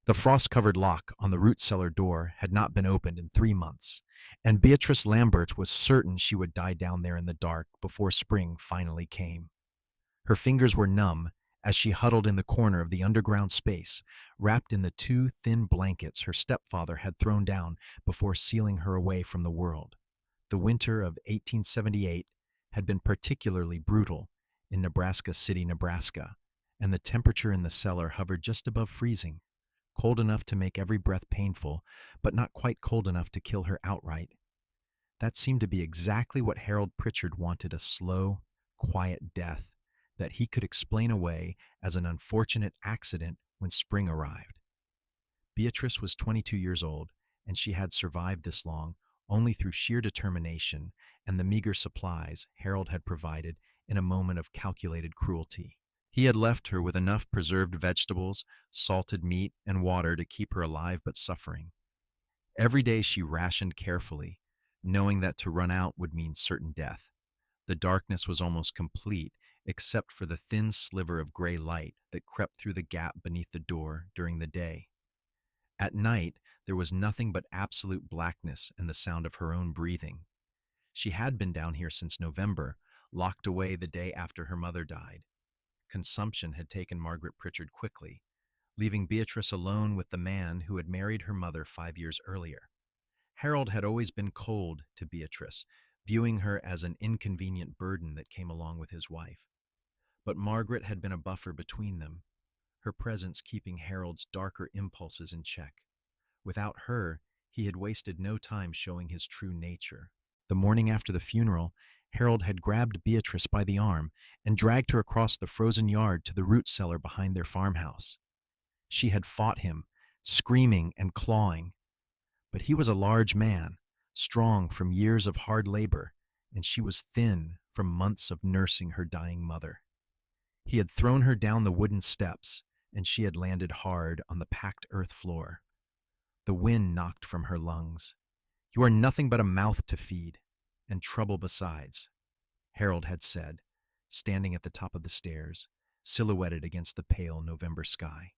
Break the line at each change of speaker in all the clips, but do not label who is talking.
The frost-covered lock on the root cellar door had not been opened in 3 months, and Beatrice Lambert was certain she would die down there in the dark before spring finally came. Her fingers were numb as she huddled in the corner of the underground space, wrapped in the two thin blankets her stepfather had thrown down before sealing her away from the world. The winter of 1878 had been particularly brutal in Nebraska City, Nebraska, and the temperature in the cellar hovered just above freezing, cold enough to make every breath painful, but not quite cold enough to kill her outright. That seemed to be exactly what Harold Pritchard wanted: a slow, quiet death that he could explain away as an unfortunate accident when spring arrived. Beatrice was 22 years old, and she had survived this long only through sheer determination and the meager supplies Harold had provided in a moment of calculated cruelty. He had left her with enough preserved vegetables, salted meat, and water to keep her alive but suffering. Every day she rationed carefully, knowing that to run out would mean certain death. The darkness was almost complete, except for the thin sliver of gray light that crept through the gap beneath the door during the day. At night, there was nothing but absolute blackness and the sound of her own breathing. She had been down here since November, locked away the day after her mother died. Consumption had taken Margaret Pritchard quickly, leaving Beatrice alone with the man who had married her mother 5 years earlier. Harold had always been cold to Beatrice, viewing her as an inconvenient burden that came along with his wife. But Margaret had been a buffer between them, her presence keeping Harold's darker impulses in check. Without her, he had wasted no time showing his true nature. The morning after the funeral, Harold had grabbed Beatrice by the arm and dragged her across the frozen yard to the root cellar behind their farmhouse. She had fought him, screaming and clawing, but he was a large man, strong from years of hard labor, and she was thin from months of nursing her dying mother. He had thrown her down the wooden steps, and she had landed hard on the packed earth floor. The wind knocked from her lungs. "You are nothing but a mouth to feed, and trouble besides," Harold had said, standing at the top of the stairs, silhouetted against the pale November sky.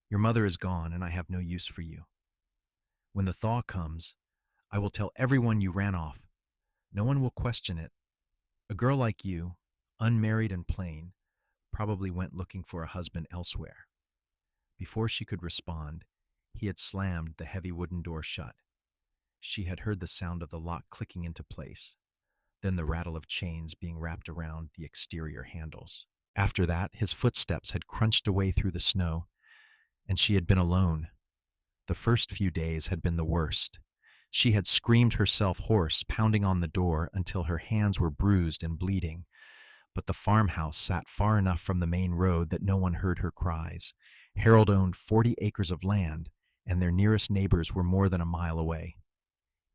"Your mother is gone, and I have no use for you. When the thaw comes, I will tell everyone you ran off. No one will question it. A girl like you, unmarried and plain, probably went looking for a husband elsewhere." Before she could respond, he had slammed the heavy wooden door shut. She had heard the sound of the lock clicking into place, then the rattle of chains being wrapped around the exterior handles. After that, his footsteps had crunched away through the snow, and she had been alone. The first few days had been the worst. She had screamed herself hoarse, pounding on the door until her hands were bruised and bleeding. But the farmhouse sat far enough from the main road that no one heard her cries. Harold owned 40 acres of land, and their nearest neighbors were more than a mile away.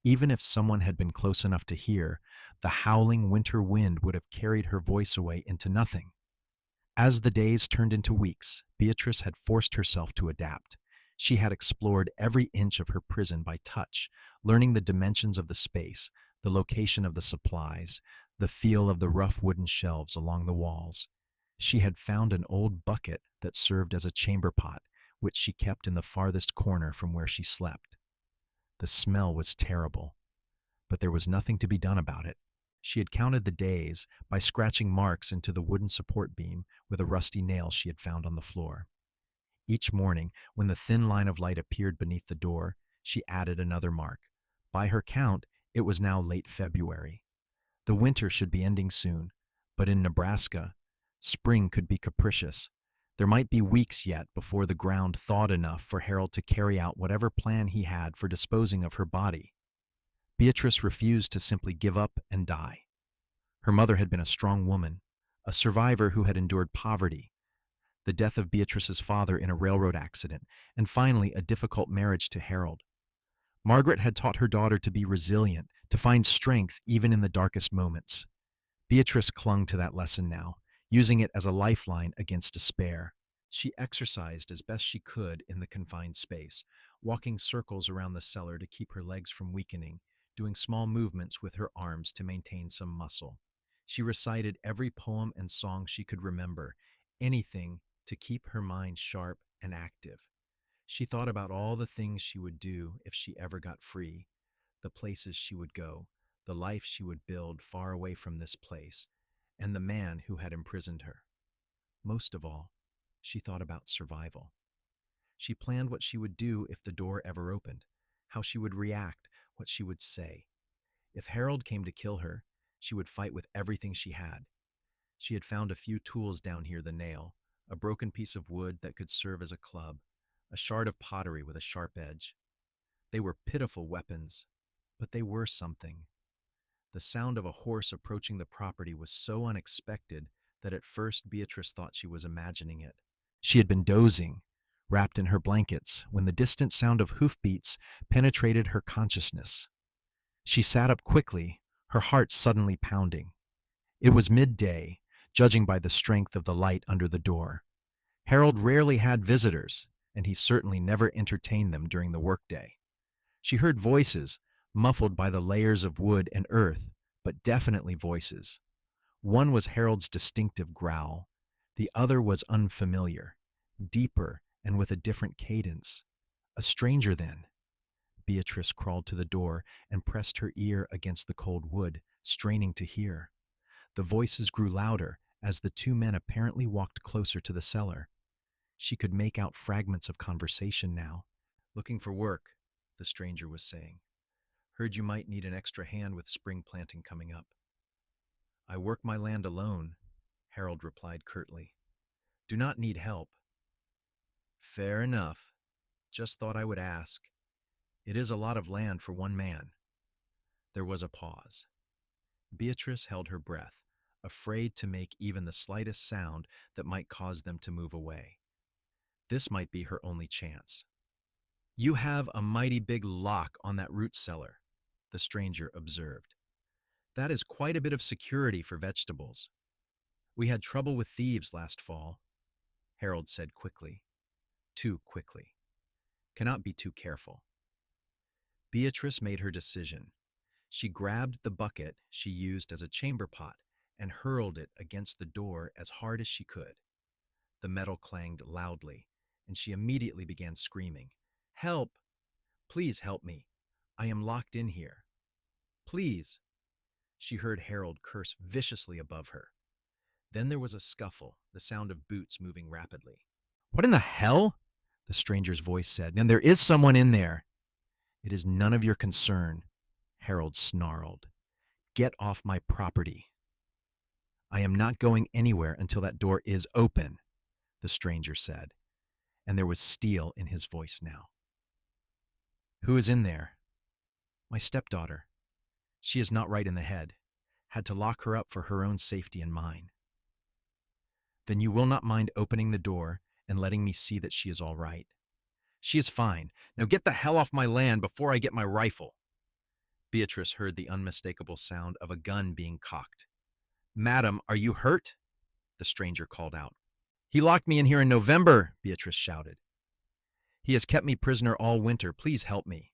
Even if someone had been close enough to hear, the howling winter wind would have carried her voice away into nothing. As the days turned into weeks, Beatrice had forced herself to adapt. She had explored every inch of her prison by touch, learning the dimensions of the space, the location of the supplies, the feel of the rough wooden shelves along the walls. She had found an old bucket that served as a chamber pot, which she kept in the farthest corner from where she slept. The smell was terrible, but there was nothing to be done about it. She had counted the days by scratching marks into the wooden support beam with a rusty nail she had found on the floor. Each morning, when the thin line of light appeared beneath the door, she added another mark. By her count, it was now late February. The winter should be ending soon, but in Nebraska, spring could be capricious. There might be weeks yet before the ground thawed enough for Harold to carry out whatever plan he had for disposing of her body. Beatrice refused to simply give up and die. Her mother had been a strong woman, a survivor who had endured poverty, the death of Beatrice's father in a railroad accident, and finally a difficult marriage to Harold. Margaret had taught her daughter to be resilient, to find strength even in the darkest moments. Beatrice clung to that lesson now, using it as a lifeline against despair. She exercised as best she could in the confined space, walking circles around the cellar to keep her legs from weakening, doing small movements with her arms to maintain some muscle. She recited every poem and song she could remember, anything to keep her mind sharp and active. She thought about all the things she would do if she ever got free, the places she would go, the life she would build far away from this place, and the man who had imprisoned her. Most of all, she thought about survival. She planned what she would do if the door ever opened, how she would react, what she would say. If Harold came to kill her, she would fight with everything she had. She had found a few tools down here: the nail, a broken piece of wood that could serve as a club, a shard of pottery with a sharp edge. They were pitiful weapons, but they were something. The sound of a horse approaching the property was so unexpected that at first Beatrice thought she was imagining it. She had been dozing, wrapped in her blankets, when the distant sound of hoofbeats penetrated her consciousness. She sat up quickly, her heart suddenly pounding. It was midday, judging by the strength of the light under the door. Harold rarely had visitors, and he certainly never entertained them during the workday. She heard voices, muffled by the layers of wood and earth, but definitely voices. One was Harold's distinctive growl. The other was unfamiliar, deeper and with a different cadence. A stranger, then. Beatrice crawled to the door and pressed her ear against the cold wood, straining to hear. The voices grew louder as the two men apparently walked closer to the cellar. She could make out fragments of conversation now. "Looking for work," the stranger was saying. "Heard you might need an extra hand with spring planting coming up." "I work my land alone," Harold replied curtly. "Do not need help." "Fair enough. Just thought I would ask. It is a lot of land for one man." There was a pause. Beatrice held her breath, afraid to make even the slightest sound that might cause them to move away. This might be her only chance. "You have a mighty big lock on that root cellar," the stranger observed. "That is quite a bit of security for vegetables." "We had trouble with thieves last fall," Harold said quickly. Too quickly. Cannot be too careful. Beatrice made her decision. She grabbed the bucket she used as a chamber pot and hurled it against the door as hard as she could. The metal clanged loudly, and she immediately began screaming, "Help! Please help me. I am locked in here. Please!" She heard Harold curse viciously above her. Then there was a scuffle, the sound of boots moving rapidly. "What in the hell?" the stranger's voice said. "And there is someone in there." "It is none of your concern," Harold snarled. "Get off my property." "I am not going anywhere until that door is open," the stranger said, and there was steel in his voice now. "Who is in there?" "My stepdaughter. She is not right in the head. Had to lock her up for her own safety and mine." "Then you will not mind opening the door and letting me see that she is all right?" "She is fine. Now get the hell off my land before I get my rifle." Beatrice heard the unmistakable sound of a gun being cocked. "Madam, are you hurt?" the stranger called out. "He locked me in here in November," Beatrice shouted. "He has kept me prisoner all winter. Please help me."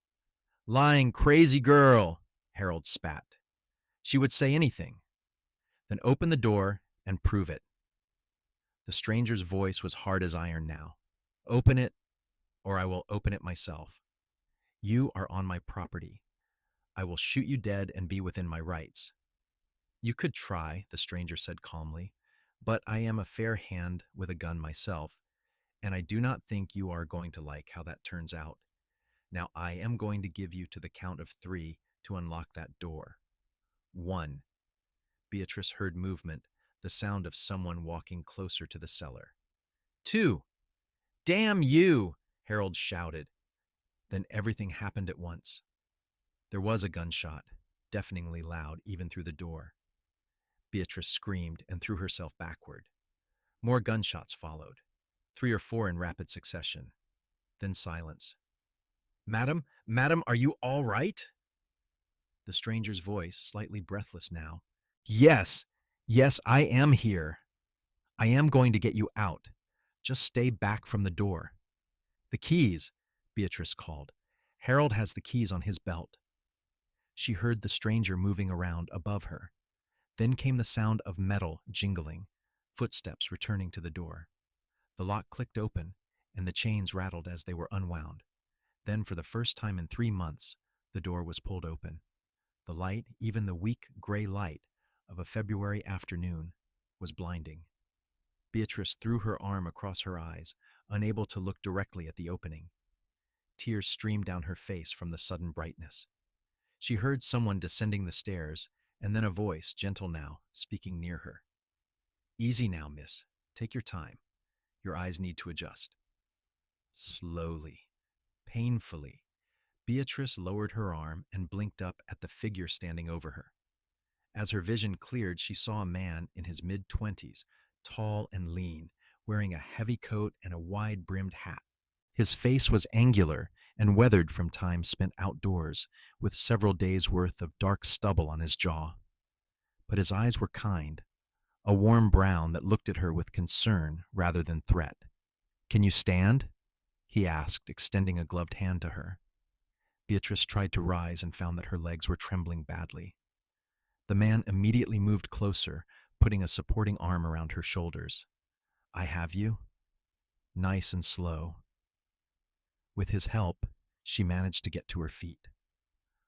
"Lying crazy girl," Harold spat. "She would say anything." "Then open the door and prove it." The stranger's voice was hard as iron now. "Open it, or I will open it myself. You are on my property. I will shoot you dead and be within my rights." "You could try," the stranger said calmly, "but I am a fair hand with a gun myself, and I do not think you are going to like how that turns out. Now I am going to give you to the count of 3 to unlock that door. 1. Beatrice heard movement, the sound of someone walking closer to the cellar. 2. "Damn you!" Harold shouted. Then everything happened at once. There was a gunshot, deafeningly loud even through the door. Beatrice screamed and threw herself backward. More gunshots followed, 3 or 4 in rapid succession. Then silence. "Madam, madam, are you all right?" The stranger's voice, slightly breathless now. "Yes, yes, I am here. I am going to get you out. Just stay back from the door." "The keys," Beatrice called. "Harold has the keys on his belt." She heard the stranger moving around above her. Then came the sound of metal jingling, footsteps returning to the door. The lock clicked open, and the chains rattled as they were unwound. Then, for the first time in 3 months, the door was pulled open. The light, even the weak gray light of a February afternoon, was blinding. Beatrice threw her arm across her eyes, unable to look directly at the opening. Tears streamed down her face from the sudden brightness. She heard someone descending the stairs, and then a voice, gentle now, speaking near her. "Easy now, miss. Take your time. Your eyes need to adjust." Slowly, painfully, Beatrice lowered her arm and blinked up at the figure standing over her. As her vision cleared, she saw a man in his mid-20s, tall and lean, wearing a heavy coat and a wide-brimmed hat. His face was angular and weathered from time spent outdoors, with several days' worth of dark stubble on his jaw. But his eyes were kind, a warm brown that looked at her with concern rather than threat. "Can you stand?" he asked, extending a gloved hand to her. Beatrice tried to rise and found that her legs were trembling badly. The man immediately moved closer, putting a supporting arm around her shoulders. "I have you?" Nice and slow. With his help, she managed to get to her feet.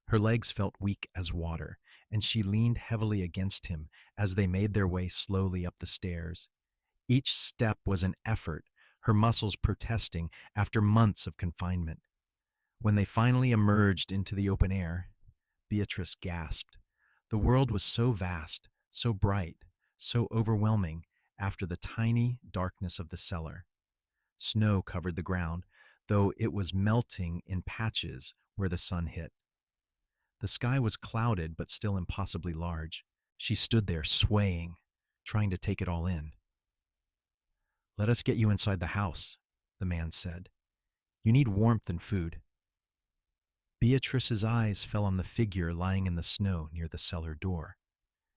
Her legs felt weak as water, and she leaned heavily against him as they made their way slowly up the stairs. Each step was an effort, her muscles protesting after months of confinement. When they finally emerged into the open air, Beatrice gasped. The world was so vast, so bright, so overwhelming after the tiny darkness of the cellar. Snow covered the ground, though it was melting in patches where the sun hit. The sky was clouded but still impossibly large. She stood there swaying, trying to take it all in. "Let us get you inside the house," the man said. "You need warmth and food." Beatrice's eyes fell on the figure lying in the snow near the cellar door.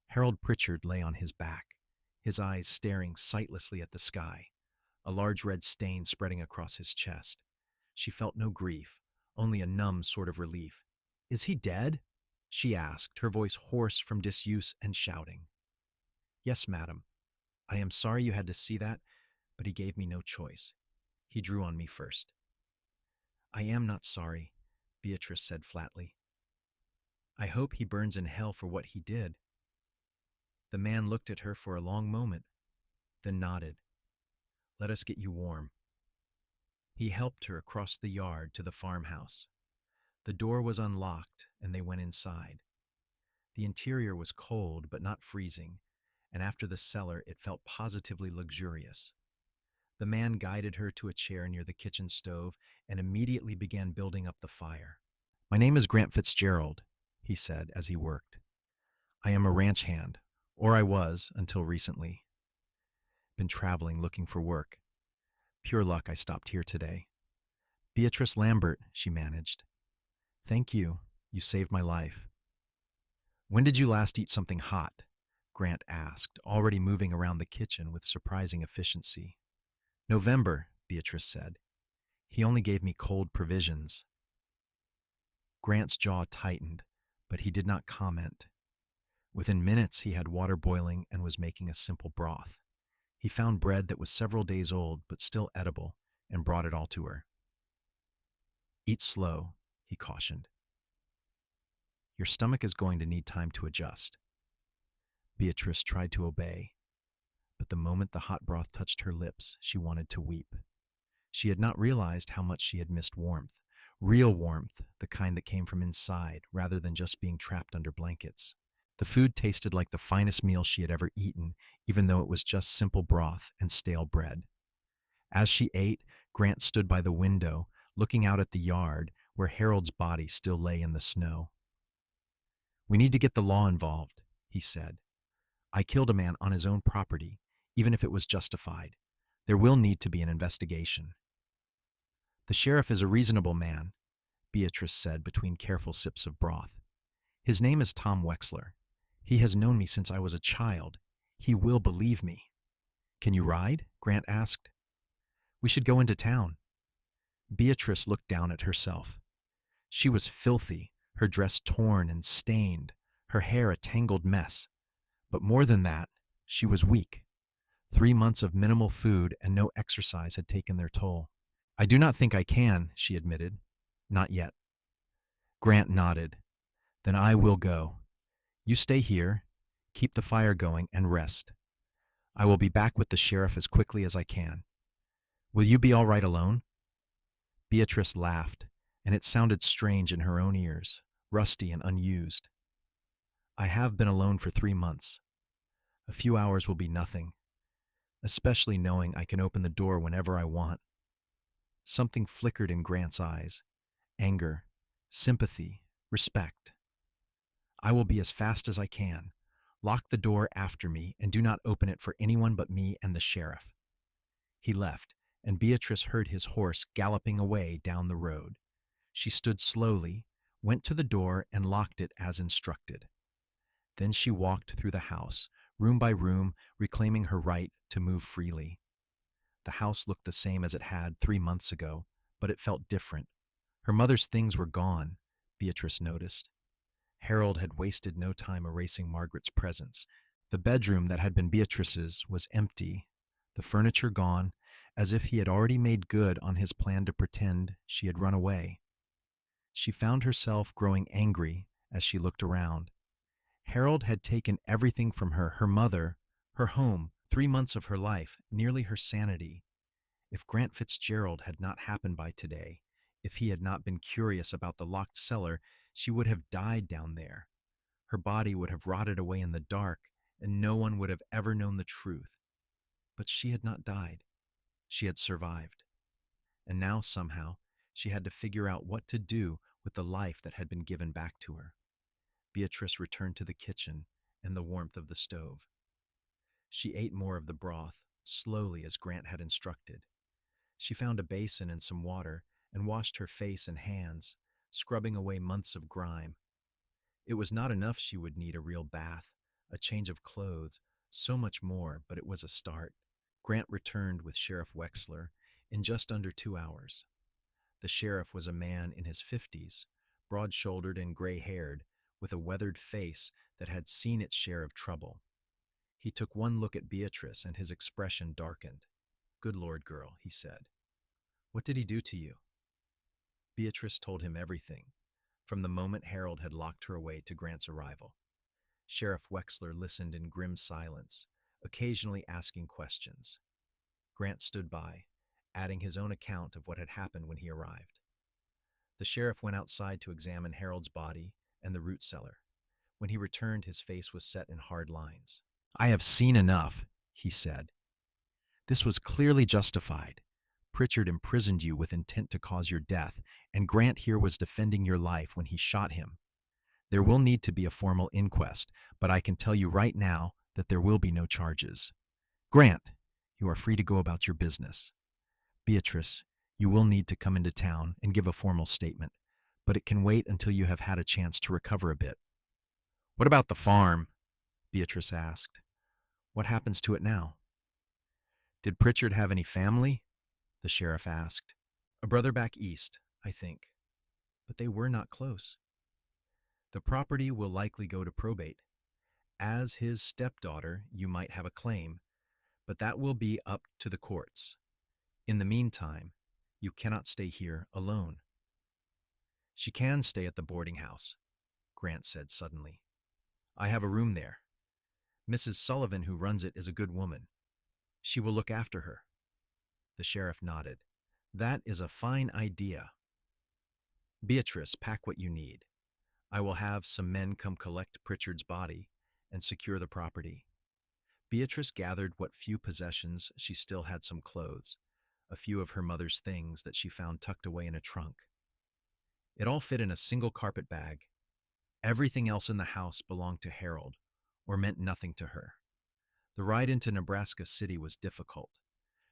Harold Pritchard lay on his back, his eyes staring sightlessly at the sky, a large red stain spreading across his chest. She felt no grief, only a numb sort of relief. "Is he dead?" she asked, her voice hoarse from disuse and shouting. "Yes, madam. I am sorry you had to see that, but he gave me no choice. He drew on me first." "I am not sorry," Beatrice said flatly. "I hope he burns in hell for what he did." The man looked at her for a long moment, then nodded. "Let us get you warm." He helped her across the yard to the farmhouse. The door was unlocked, and they went inside. The interior was cold but not freezing, and after the cellar it felt positively luxurious. The man guided her to a chair near the kitchen stove and immediately began building up the fire. "My name is Grant Fitzgerald," he said as he worked. "I am a ranch hand, or I was until recently. Been traveling looking for work. Pure luck I stopped here today." "Beatrice Lambert," she managed. "Thank you. You saved my life." "When did you last eat something hot?" Grant asked, already moving around the kitchen with surprising efficiency. "November," Beatrice said. "He only gave me cold provisions." Grant's jaw tightened, but he did not comment. Within minutes he had water boiling and was making a simple broth. He found bread that was several days old but still edible and brought it all to her. "Eat slow," he cautioned. "Your stomach is going to need time to adjust." Beatrice tried to obey, but the moment the hot broth touched her lips, she wanted to weep. She had not realized how much she had missed warmth, real warmth, the kind that came from inside rather than just being trapped under blankets. The food tasted like the finest meal she had ever eaten, even though it was just simple broth and stale bread. As she ate, Grant stood by the window, looking out at the yard where Harold's body still lay in the snow. "We need to get the law involved," he said. "I killed a man on his own property, even if it was justified. There will need to be an investigation." "The sheriff is a reasonable man," Beatrice said between careful sips of broth. "His name is Tom Wexler. He has known me since I was a child. He will believe me." "Can you ride?" Grant asked. "We should go into town." Beatrice looked down at herself. She was filthy, her dress torn and stained, her hair a tangled mess. But more than that, she was weak. 3 months of minimal food and no exercise had taken their toll. I do not think I can, she admitted. Not yet. Grant nodded. Then I will go. You stay here, keep the fire going, and rest. I will be back with the sheriff as quickly as I can. Will you be all right alone? Beatrice laughed, and it sounded strange in her own ears, rusty and unused. I have been alone for 3 months. A few hours will be nothing, especially knowing I can open the door whenever I want. Something flickered in Grant's eyes. Anger, sympathy, respect. I will be as fast as I can. Lock the door after me and do not open it for anyone but me and the sheriff. He left, and Beatrice heard his horse galloping away down the road. She stood slowly, went to the door, and locked it as instructed. Then she walked through the house, room by room, reclaiming her right to move freely. The house looked the same as it had 3 months ago, but it felt different. Her mother's things were gone, Beatrice noticed. Harold had wasted no time erasing Margaret's presence. The bedroom that had been Beatrice's was empty, the furniture gone, as if he had already made good on his plan to pretend she had run away. She found herself growing angry as she looked around. Harold had taken everything from her mother, her home, 3 months of her life, nearly her sanity. If Grant Fitzgerald had not happened by today, if he had not been curious about the locked cellar, she would have died down there. Her body would have rotted away in the dark, and no one would have ever known the truth. But she had not died. She had survived. And now, somehow, she had to figure out what to do with the life that had been given back to her. Beatrice returned to the kitchen and the warmth of the stove. She ate more of the broth, slowly as Grant had instructed. She found a basin and some water and washed her face and hands, scrubbing away months of grime. It was not enough. She would need a real bath, a change of clothes, so much more, but it was a start. Grant returned with Sheriff Wexler in just under 2 hours. The sheriff was a man in his 50s, broad-shouldered and gray-haired, with a weathered face that had seen its share of trouble. He took one look at Beatrice and his expression darkened. "Good Lord, girl," he said. "What did he do to you?" Beatrice told him everything, from the moment Harold had locked her away to Grant's arrival. Sheriff Wexler listened in grim silence, occasionally asking questions. Grant stood by, adding his own account of what had happened when he arrived. The sheriff went outside to examine Harold's body and the root cellar. When he returned, his face was set in hard lines. "I have seen enough," he said. "This was clearly justified. Pritchard imprisoned you with intent to cause your death, and Grant here was defending your life when he shot him. There will need to be a formal inquest, but I can tell you right now that there will be no charges. Grant, you are free to go about your business. Beatrice, you will need to come into town and give a formal statement, but it can wait until you have had a chance to recover a bit." "What about the farm?" Beatrice asked. "What happens to it now?" "Did Pritchard have any family?" the sheriff asked. "A brother back east, I think. But they were not close. The property will likely go to probate. As his stepdaughter, you might have a claim, but that will be up to the courts. In the meantime, you cannot stay here alone." "She can stay at the boarding house," Grant said suddenly. "I have a room there. Mrs. Sullivan, who runs it, is a good woman. She will look after her." The sheriff nodded. "That is a fine idea. Beatrice, pack what you need. I will have some men come collect Pritchard's body and secure the property." Beatrice gathered what few possessions she still had, some clothes, a few of her mother's things that she found tucked away in a trunk. It all fit in a single carpet bag. Everything else in the house belonged to Harold, or meant nothing to her. The ride into Nebraska City was difficult.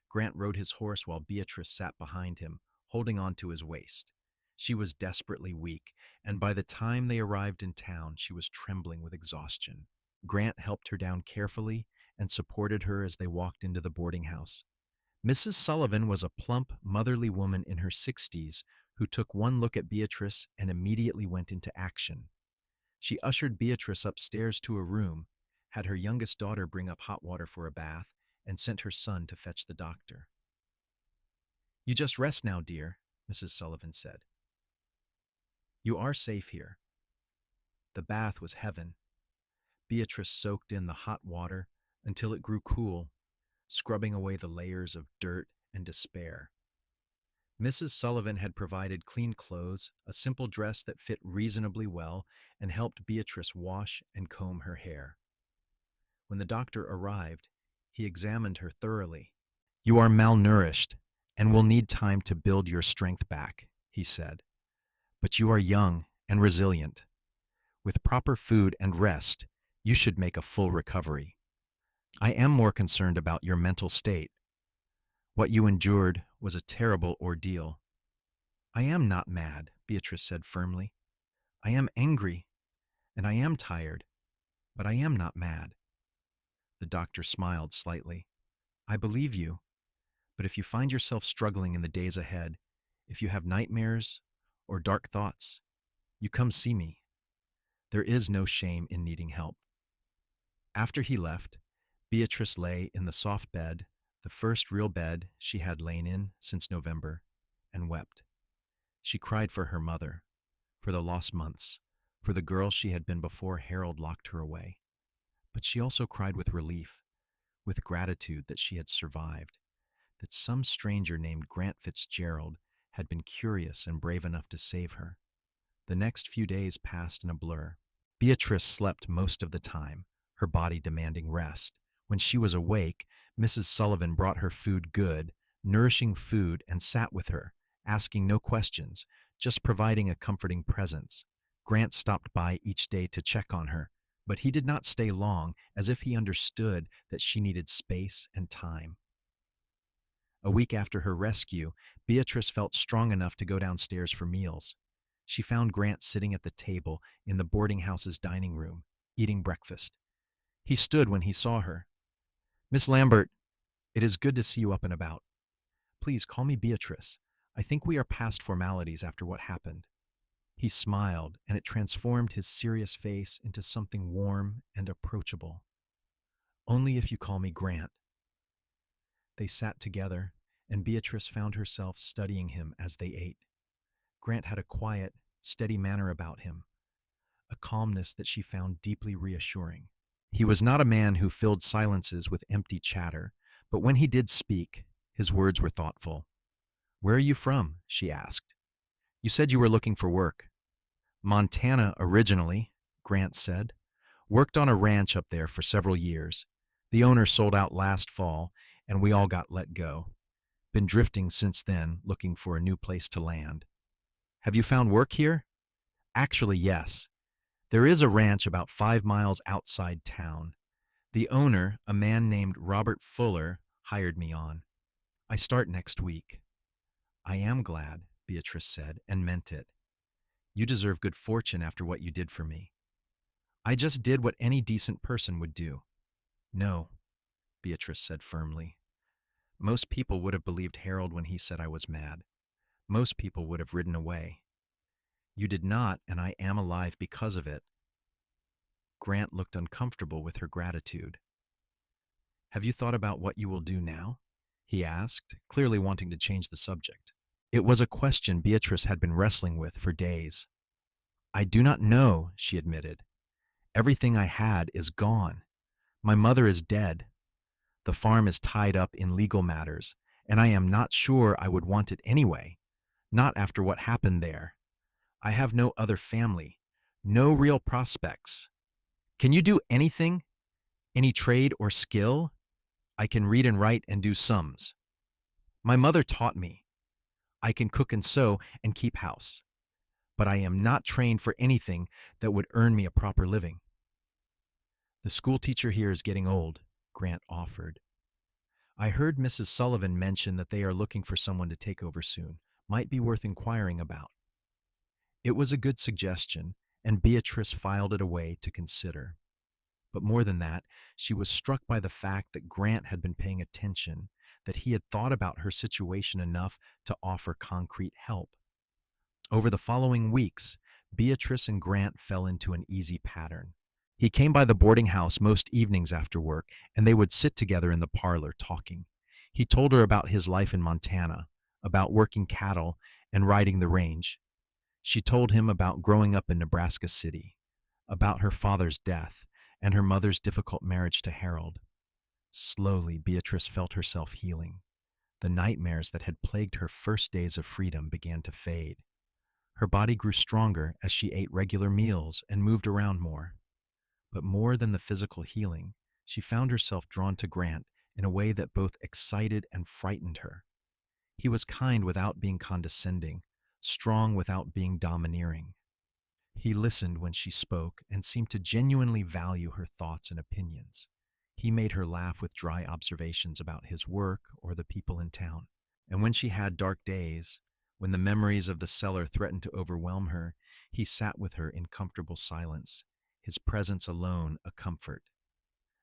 Grant rode his horse while Beatrice sat behind him, holding on to his waist. She was desperately weak, and by the time they arrived in town, she was trembling with exhaustion. Grant helped her down carefully and supported her as they walked into the boarding house. Mrs. Sullivan was a plump, motherly woman in her 60s who took one look at Beatrice and immediately went into action. She ushered Beatrice upstairs to a room, had her youngest daughter bring up hot water for a bath, and sent her son to fetch the doctor. You just rest now, dear, Mrs. Sullivan said. You are safe here. The bath was heaven. Beatrice soaked in the hot water until it grew cool, scrubbing away the layers of dirt and despair. Mrs. Sullivan had provided clean clothes, a simple dress that fit reasonably well, and helped Beatrice wash and comb her hair. When the doctor arrived, he examined her thoroughly. You are malnourished and will need time to build your strength back, he said. But you are young and resilient. With proper food and rest, you should make a full recovery. I am more concerned about your mental state. What you endured was a terrible ordeal. I am not mad, Beatrice said firmly. I am angry, and I am tired, but I am not mad. The doctor smiled slightly. I believe you, but if you find yourself struggling in the days ahead, if you have nightmares or dark thoughts, you come see me. There is no shame in needing help. After he left, Beatrice lay in the soft bed, the first real bed she had lain in since November, and wept. She cried for her mother, for the lost months, for the girl she had been before Harold locked her away. But she also cried with relief, with gratitude that she had survived, that some stranger named Grant Fitzgerald had been curious and brave enough to save her. The next few days passed in a blur. Beatrice slept most of the time, her body demanding rest. When she was awake, Mrs. Sullivan brought her food good, nourishing food, and sat with her, asking no questions, just providing a comforting presence. Grant stopped by each day to check on her, but he did not stay long, as if he understood that she needed space and time. A week after her rescue, Beatrice felt strong enough to go downstairs for meals. She found Grant sitting at the table in the boarding house's dining room, eating breakfast. He stood when he saw her. Miss Lambert, it is good to see you up and about. Please call me Beatrice. I think we are past formalities after what happened. He smiled, and it transformed his serious face into something warm and approachable. Only if you call me Grant. They sat together, and Beatrice found herself studying him as they ate. Grant had a quiet, steady manner about him, a calmness that she found deeply reassuring. He was not a man who filled silences with empty chatter, but when he did speak, his words were thoughtful. Where are you from? She asked. You said you were looking for work. Montana originally, Grant said. Worked on a ranch up there for several years. The owner sold out last fall, and we all got let go. Been drifting since then, looking for a new place to land. Have you found work here? Actually, yes. There is a ranch about 5 miles outside town. The owner, a man named Robert Fuller, hired me on. I start next week. I am glad, Beatrice said, and meant it. You deserve good fortune after what you did for me. I just did what any decent person would do. No, Beatrice said firmly. Most people would have believed Harold when he said I was mad. Most people would have ridden away. You did not, and I am alive because of it. Grant looked uncomfortable with her gratitude. Have you thought about what you will do now? He asked, clearly wanting to change the subject. It was a question Beatrice had been wrestling with for days. I do not know, she admitted. Everything I had is gone. My mother is dead. The farm is tied up in legal matters, and I am not sure I would want it anyway, not after what happened there. I have no other family, no real prospects. Can you do anything? Any trade or skill? I can read and write and do sums. My mother taught me. I can cook and sew and keep house. But I am not trained for anything that would earn me a proper living. The school teacher here is getting old, Grant offered. I heard Mrs. Sullivan mention that they are looking for someone to take over soon. Might be worth inquiring about. It was a good suggestion, and Beatrice filed it away to consider. But more than that, she was struck by the fact that Grant had been paying attention, that he had thought about her situation enough to offer concrete help. Over the following weeks, Beatrice and Grant fell into an easy pattern. He came by the boarding house most evenings after work, and they would sit together in the parlor talking. He told her about his life in Montana, about working cattle and riding the range. She told him about growing up in Nebraska City, about her father's death, and her mother's difficult marriage to Harold. Slowly, Beatrice felt herself healing. The nightmares that had plagued her first days of freedom began to fade. Her body grew stronger as she ate regular meals and moved around more. But more than the physical healing, she found herself drawn to Grant in a way that both excited and frightened her. He was kind without being condescending, strong without being domineering. He listened when she spoke and seemed to genuinely value her thoughts and opinions. He made her laugh with dry observations about his work or the people in town. And when she had dark days, when the memories of the cellar threatened to overwhelm her, he sat with her in comfortable silence, his presence alone a comfort.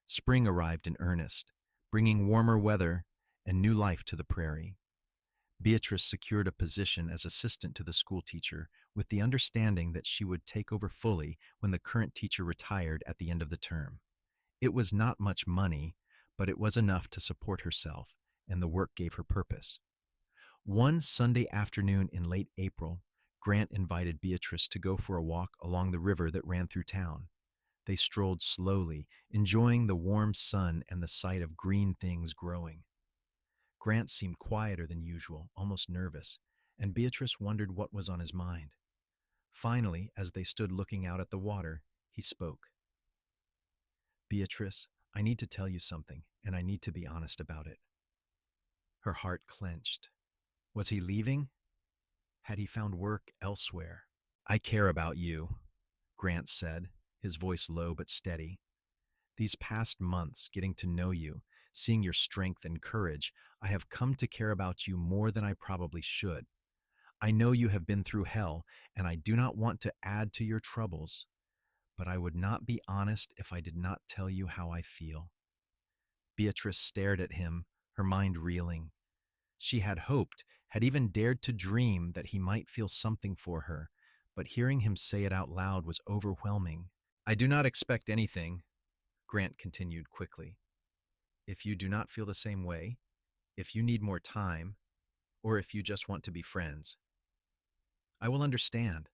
Spring arrived in earnest, bringing warmer weather and new life to the prairie. Beatrice secured a position as assistant to the school teacher with the understanding that she would take over fully when the current teacher retired at the end of the term. It was not much money, but it was enough to support herself, and the work gave her purpose. One Sunday afternoon in late April, Grant invited Beatrice to go for a walk along the river that ran through town. They strolled slowly, enjoying the warm sun and the sight of green things growing. Grant seemed quieter than usual, almost nervous, and Beatrice wondered what was on his mind. Finally, as they stood looking out at the water, he spoke. "Beatrice, I need to tell you something, and I need to be honest about it." Her heart clenched. Was he leaving? Had he found work elsewhere? "I care about you," Grant said, his voice low but steady. "These past months, getting to know you, seeing your strength and courage, I have come to care about you more than I probably should. I know you have been through hell, and I do not want to add to your troubles, but I would not be honest if I did not tell you how I feel." Beatrice stared at him, her mind reeling. She had hoped, had even dared to dream that he might feel something for her, but hearing him say it out loud was overwhelming. "I do not expect anything," Grant continued quickly. "If you do not feel the same way, if you need more time, or if you just want to be friends, I will understand.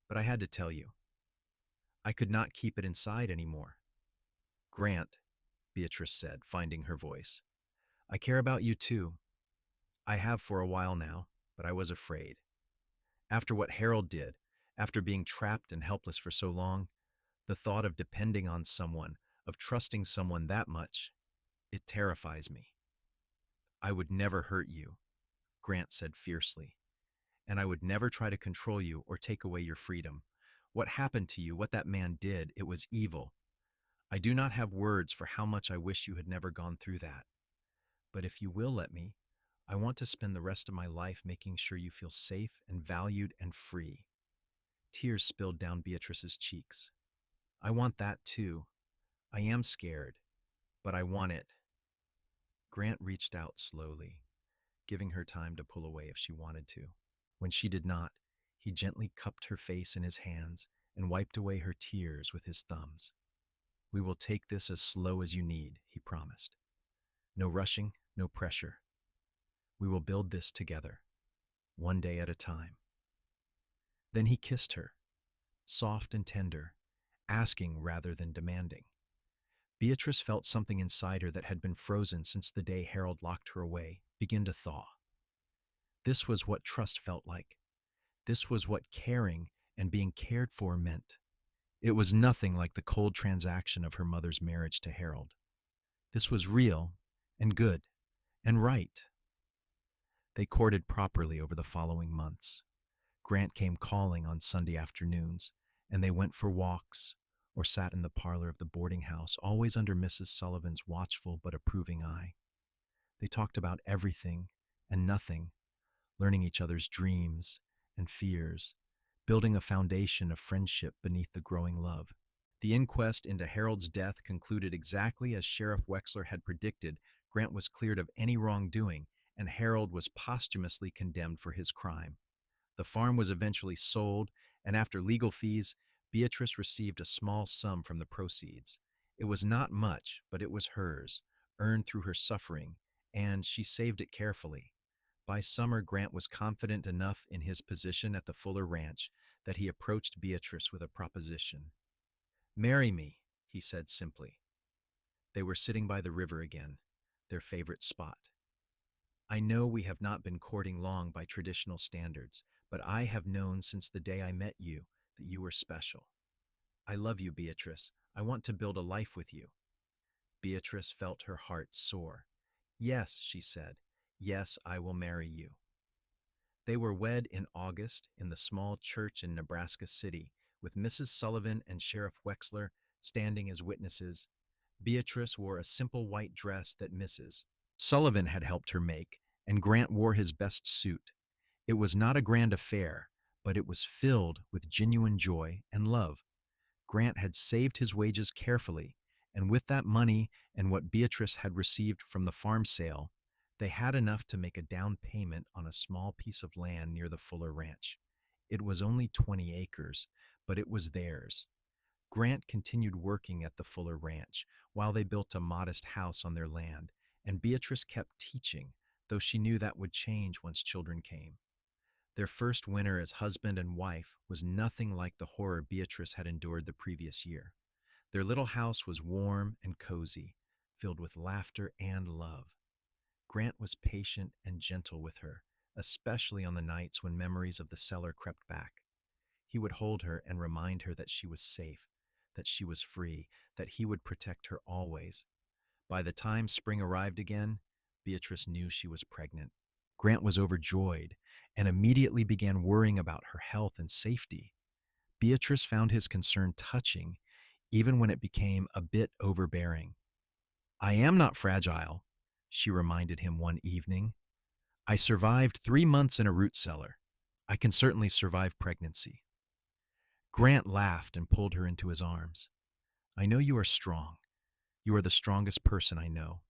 But I had to tell you. I could not keep it inside anymore." "Grant," Beatrice said, finding her voice, "I care about you too. I have for a while now, but I was afraid. After what Harold did, after being trapped and helpless for so long, the thought of depending on someone, of trusting someone that much, it terrifies me." "I would never hurt you," Grant said fiercely, "and I would never try to control you or take away your freedom. What happened to you, what that man did, it was evil. I do not have words for how much I wish you had never gone through that. But if you will let me, I want to spend the rest of my life making sure you feel safe and valued and free." Tears spilled down Beatrice's cheeks. "I want that too. I am scared, but I want it." Grant reached out slowly, giving her time to pull away if she wanted to. When she did not, he gently cupped her face in his hands and wiped away her tears with his thumbs. "We will take this as slow as you need," he promised. "No rushing, no pressure. We will build this together, one day at a time." Then he kissed her, soft and tender, asking rather than demanding. Beatrice felt something inside her that had been frozen since the day Harold locked her away begin to thaw. This was what trust felt like. This was what caring and being cared for meant. It was nothing like the cold transaction of her mother's marriage to Harold. This was real and good and right. They courted properly over the following months. Grant came calling on Sunday afternoons, and they went for walks or sat in the parlor of the boarding house, always under Mrs. Sullivan's watchful but approving eye. They talked about everything and nothing, learning each other's dreams and fears, building a foundation of friendship beneath the growing love. The inquest into Harold's death concluded exactly as Sheriff Wexler had predicted. Grant was cleared of any wrongdoing, and Harold was posthumously condemned for his crime. The farm was eventually sold, and after legal fees, Beatrice received a small sum from the proceeds. It was not much, but it was hers, earned through her suffering, and she saved it carefully. By summer, Grant was confident enough in his position at the Fuller Ranch that he approached Beatrice with a proposition. "Marry me," he said simply. They were sitting by the river again, their favorite spot. "I know we have not been courting long by traditional standards, but I have known since the day I met you that you were special. I love you, Beatrice. I want to build a life with you." Beatrice felt her heart soar. "Yes," she said. "Yes, I will marry you." They were wed in August in the small church in Nebraska City, with Mrs. Sullivan and Sheriff Wexler standing as witnesses. Beatrice wore a simple white dress that Mrs. Sullivan had helped her make, and Grant wore his best suit. It was not a grand affair, but it was filled with genuine joy and love. Grant had saved his wages carefully, and with that money and what Beatrice had received from the farm sale, they had enough to make a down payment on a small piece of land near the Fuller Ranch. It was only 20 acres, but it was theirs. Grant continued working at the Fuller Ranch while they built a modest house on their land, and Beatrice kept teaching, though she knew that would change once children came. Their first winter as husband and wife was nothing like the horror Beatrice had endured the previous year. Their little house was warm and cozy, filled with laughter and love. Grant was patient and gentle with her, especially on the nights when memories of the cellar crept back. He would hold her and remind her that she was safe, that she was free, that he would protect her always. By the time spring arrived again, Beatrice knew she was pregnant. Grant was overjoyed and immediately began worrying about her health and safety. Beatrice found his concern touching, even when it became a bit overbearing. "I am not fragile," she reminded him one evening. "I survived 3 months in a root cellar. I can certainly survive pregnancy." Grant laughed and pulled her into his arms. "I know you are strong. You are the strongest person I know.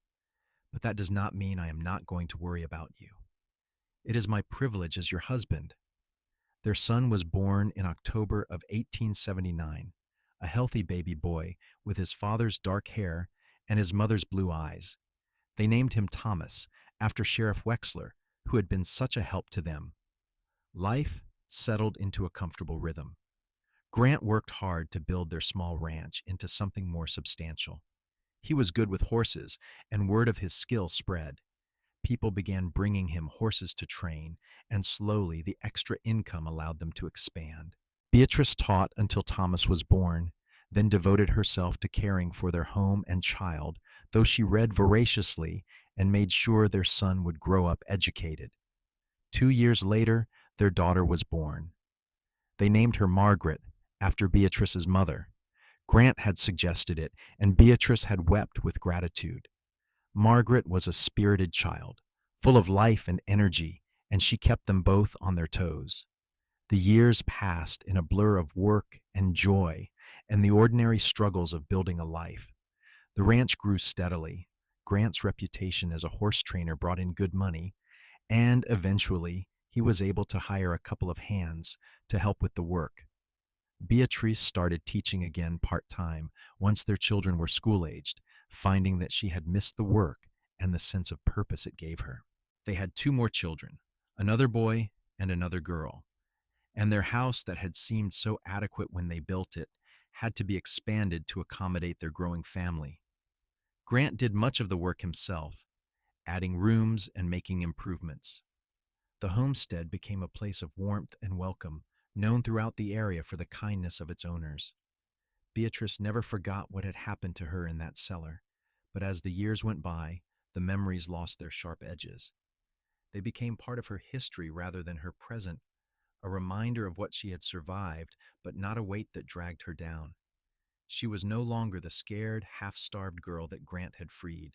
But that does not mean I am not going to worry about you. It is my privilege as your husband." Their son was born in October of 1879, a healthy baby boy with his father's dark hair and his mother's blue eyes. They named him Thomas, after Sheriff Wexler, who had been such a help to them. Life settled into a comfortable rhythm. Grant worked hard to build their small ranch into something more substantial. He was good with horses, and word of his skill spread. People began bringing him horses to train, and slowly the extra income allowed them to expand. Beatrice taught until Thomas was born, then devoted herself to caring for their home and child, though she read voraciously and made sure their son would grow up educated. 2 years later, their daughter was born. They named her Margaret, after Beatrice's mother. Grant had suggested it, and Beatrice had wept with gratitude. Margaret was a spirited child, full of life and energy, and she kept them both on their toes. The years passed in a blur of work and joy and the ordinary struggles of building a life. The ranch grew steadily. Grant's reputation as a horse trainer brought in good money, and eventually he was able to hire a couple of hands to help with the work. Beatrice started teaching again part-time once their children were school-aged, finding that she had missed the work and the sense of purpose it gave her. They had 2 more children, another boy and another girl, and their house that had seemed so adequate when they built it had to be expanded to accommodate their growing family. Grant did much of the work himself, adding rooms and making improvements. The homestead became a place of warmth and welcome, known throughout the area for the kindness of its owners. Beatrice never forgot what had happened to her in that cellar, but as the years went by, the memories lost their sharp edges. They became part of her history rather than her present, a reminder of what she had survived, but not a weight that dragged her down. She was no longer the scared, half-starved girl that Grant had freed.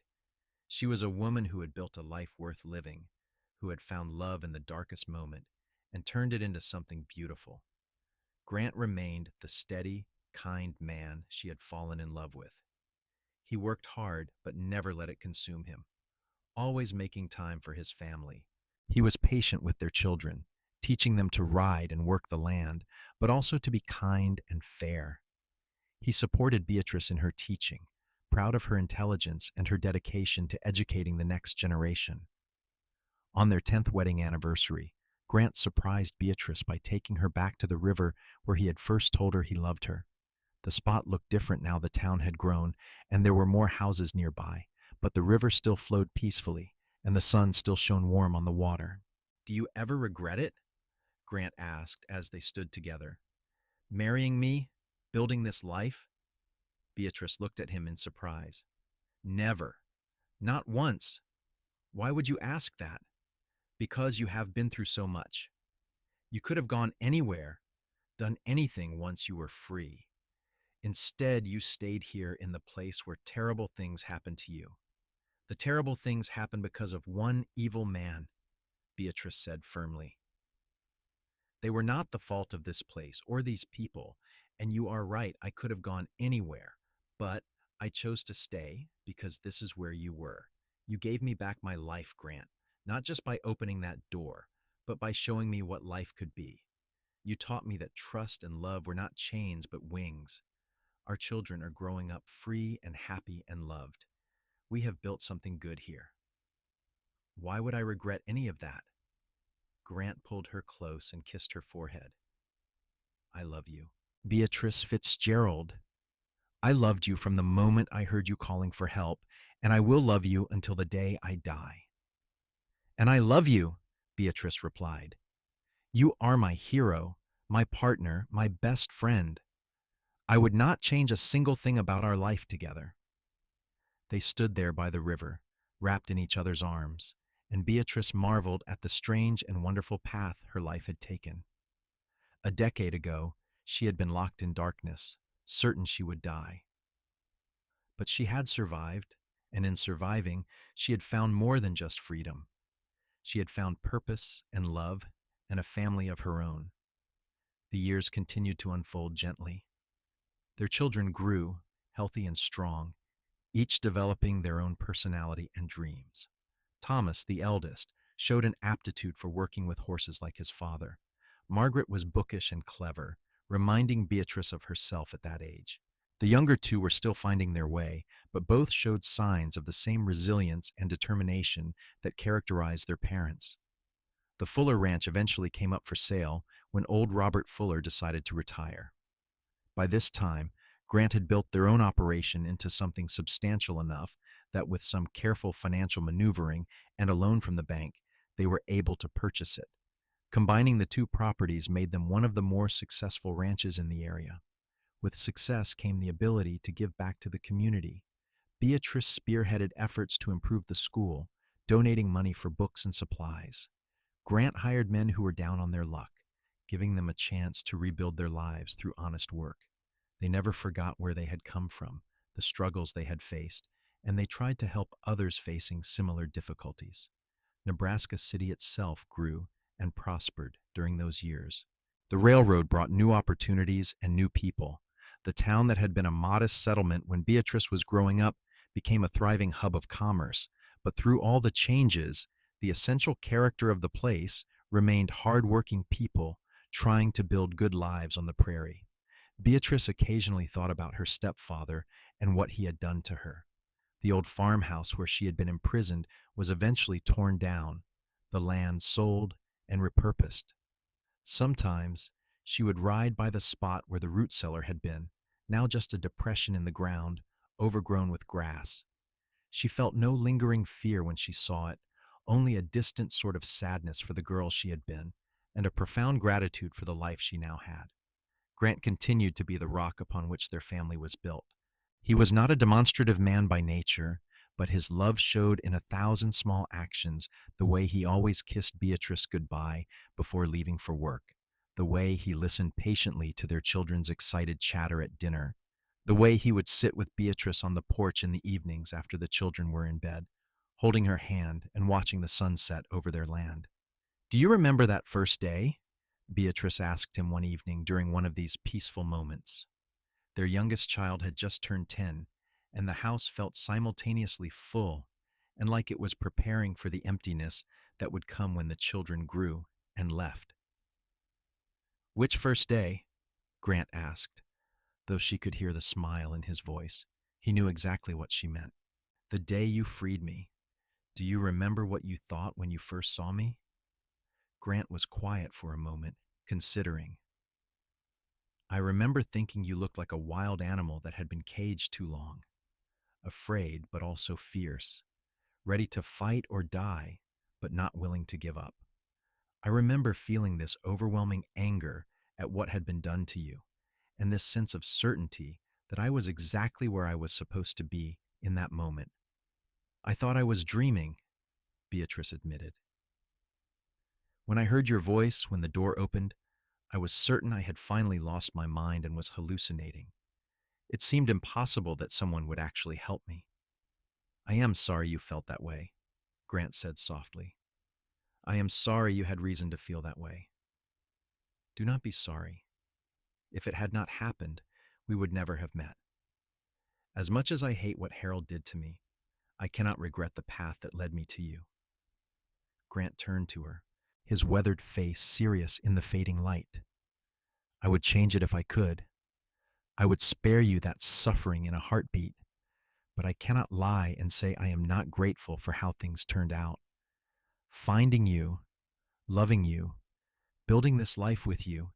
She was a woman who had built a life worth living, who had found love in the darkest moment and turned it into something beautiful. Grant remained the steady, kind man she had fallen in love with. He worked hard, but never let it consume him, always making time for his family. He was patient with their children, teaching them to ride and work the land, but also to be kind and fair. He supported Beatrice in her teaching, proud of her intelligence and her dedication to educating the next generation. On their 10th wedding anniversary, Grant surprised Beatrice by taking her back to the river where he had first told her he loved her. The spot looked different now the town had grown, and there were more houses nearby, but the river still flowed peacefully, and the sun still shone warm on the water. "Do you ever regret it?" Grant asked as they stood together. "Marrying me? Building this life?" Beatrice looked at him in surprise. "Never. Not once. Why would you ask that?" "Because you have been through so much. You could have gone anywhere, done anything once you were free. Instead, you stayed here in the place where terrible things happened to you. The terrible things happened because of one evil man," Beatrice said firmly. "They were not the fault of this place or these people, and you are right, I could have gone anywhere. But I chose to stay because this is where you were. You gave me back my life, Grant, not just by opening that door, but by showing me what life could be. You taught me that trust and love were not chains but wings. Our children are growing up free and happy and loved. We have built something good here. Why would I regret any of that?" Grant pulled her close and kissed her forehead. "I love you." "Beatrice Fitzgerald, I loved you from the moment I heard you calling for help, and I will love you until the day I die." "And I love you," Beatrice replied. "You are my hero, my partner, my best friend. I would not change a single thing about our life together." They stood there by the river, wrapped in each other's arms, and Beatrice marveled at the strange and wonderful path her life had taken. A decade ago, she had been locked in darkness, certain she would die. But she had survived, and in surviving, she had found more than just freedom. She had found purpose and love and a family of her own. The years continued to unfold gently. Their children grew, healthy and strong, each developing their own personality and dreams. Thomas, the eldest, showed an aptitude for working with horses like his father. Margaret was bookish and clever, reminding Beatrice of herself at that age. The younger two were still finding their way, but both showed signs of the same resilience and determination that characterized their parents. The Fuller Ranch eventually came up for sale when old Robert Fuller decided to retire. By this time, Grant had built their own operation into something substantial enough that with some careful financial maneuvering and a loan from the bank, they were able to purchase it. Combining the two properties made them one of the more successful ranches in the area. With success came the ability to give back to the community. Beatrice spearheaded efforts to improve the school, donating money for books and supplies. Grant hired men who were down on their luck, giving them a chance to rebuild their lives through honest work. They never forgot where they had come from, the struggles they had faced, and they tried to help others facing similar difficulties. Nebraska City itself grew and prospered during those years. The railroad brought new opportunities and new people. The town that had been a modest settlement when Beatrice was growing up became a thriving hub of commerce, but through all the changes, the essential character of the place remained hard-working people trying to build good lives on the prairie. Beatrice occasionally thought about her stepfather and what he had done to her. The old farmhouse where she had been imprisoned was eventually torn down, the land sold and repurposed. Sometimes she would ride by the spot where the root cellar had been, now just a depression in the ground, overgrown with grass. She felt no lingering fear when she saw it, only a distant sort of sadness for the girl she had been, and a profound gratitude for the life she now had. Grant continued to be the rock upon which their family was built. He was not a demonstrative man by nature, but his love showed in 1,000 small actions, the way he always kissed Beatrice goodbye before leaving for work, the way he listened patiently to their children's excited chatter at dinner, the way he would sit with Beatrice on the porch in the evenings after the children were in bed, holding her hand and watching the sunset over their land. "Do you remember that first day?" Beatrice asked him one evening during one of these peaceful moments. Their youngest child had just turned 10, and the house felt simultaneously full and like it was preparing for the emptiness that would come when the children grew and left. "Which first day?" Grant asked. Though she could hear the smile in his voice, he knew exactly what she meant. "The day you freed me. Do you remember what you thought when you first saw me? Grant was quiet for a moment, considering. I remember thinking you looked like a wild animal that had been caged too long, afraid but also fierce, ready to fight or die, but not willing to give up. I remember feeling this overwhelming anger at what had been done to you, and this sense of certainty that I was exactly where I was supposed to be in that moment. I thought I was dreaming, Beatrice admitted. When I heard your voice when the door opened, I was certain I had finally lost my mind and was hallucinating. It seemed impossible that someone would actually help me. I am sorry you felt that way, Grant said softly. I am sorry you had reason to feel that way. Do not be sorry. If it had not happened, we would never have met. As much as I hate what Harold did to me, I cannot regret the path that led me to you. Grant turned to her, his weathered face serious in the fading light. I would change it if I could. I would spare you that suffering in a heartbeat, but I cannot lie and say I am not grateful for how things turned out. Finding you, loving you, building this life with you,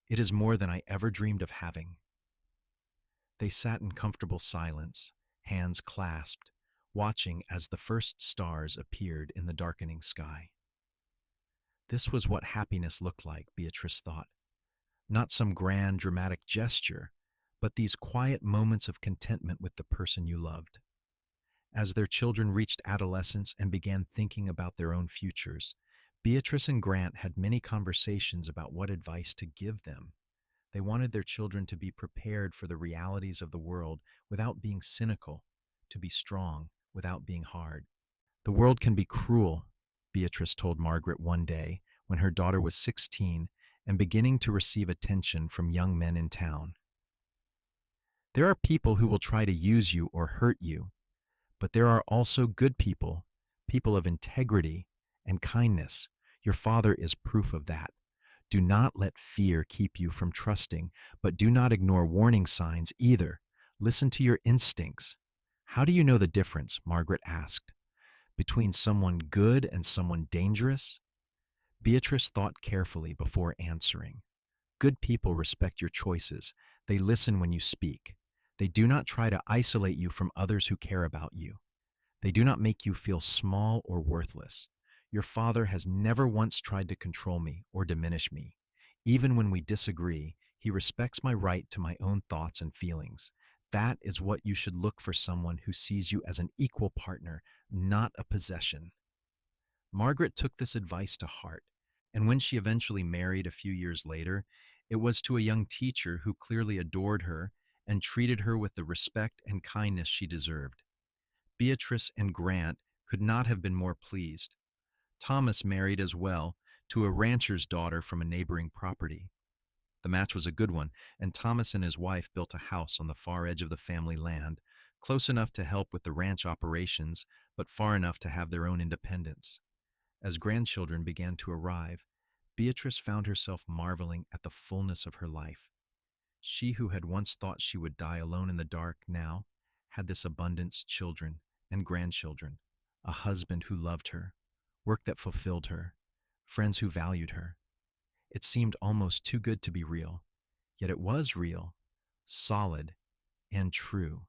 it is more than I ever dreamed of having. They sat in comfortable silence, hands clasped, watching as the first stars appeared in the darkening sky. This was what happiness looked like, Beatrice thought. Not some grand, dramatic gesture, but these quiet moments of contentment with the person you loved. As their children reached adolescence and began thinking about their own futures, Beatrice and Grant had many conversations about what advice to give them. They wanted their children to be prepared for the realities of the world without being cynical, to be strong without being hard. The world can be cruel, Beatrice told Margaret one day when her daughter was 16 and beginning to receive attention from young men in town. There are people who will try to use you or hurt you, but there are also good people, people of integrity and kindness. Your father is proof of that. Do not let fear keep you from trusting, but do not ignore warning signs either. Listen to your instincts. How do you know the difference, Margaret asked, between someone good and someone dangerous? Beatrice thought carefully before answering. Good people respect your choices. They listen when you speak. They do not try to isolate you from others who care about you. They do not make you feel small or worthless. Your father has never once tried to control me or diminish me. Even when we disagree, he respects my right to my own thoughts and feelings. That is what you should look for someone who sees you as an equal partner, not a possession. Margaret took this advice to heart, and when she eventually married a few years later, it was to a young teacher who clearly adored her and treated her with the respect and kindness she deserved. Beatrice and Grant could not have been more pleased. Thomas married as well to a rancher's daughter from a neighboring property. The match was a good one, and Thomas and his wife built a house on the far edge of the family land, close enough to help with the ranch operations, but far enough to have their own independence. As grandchildren began to arrive, Beatrice found herself marveling at the fullness of her life. She who had once thought she would die alone in the dark now had this abundance, children and grandchildren, a husband who loved her, work that fulfilled her, friends who valued her. It seemed almost too good to be real, yet it was real, solid, and true.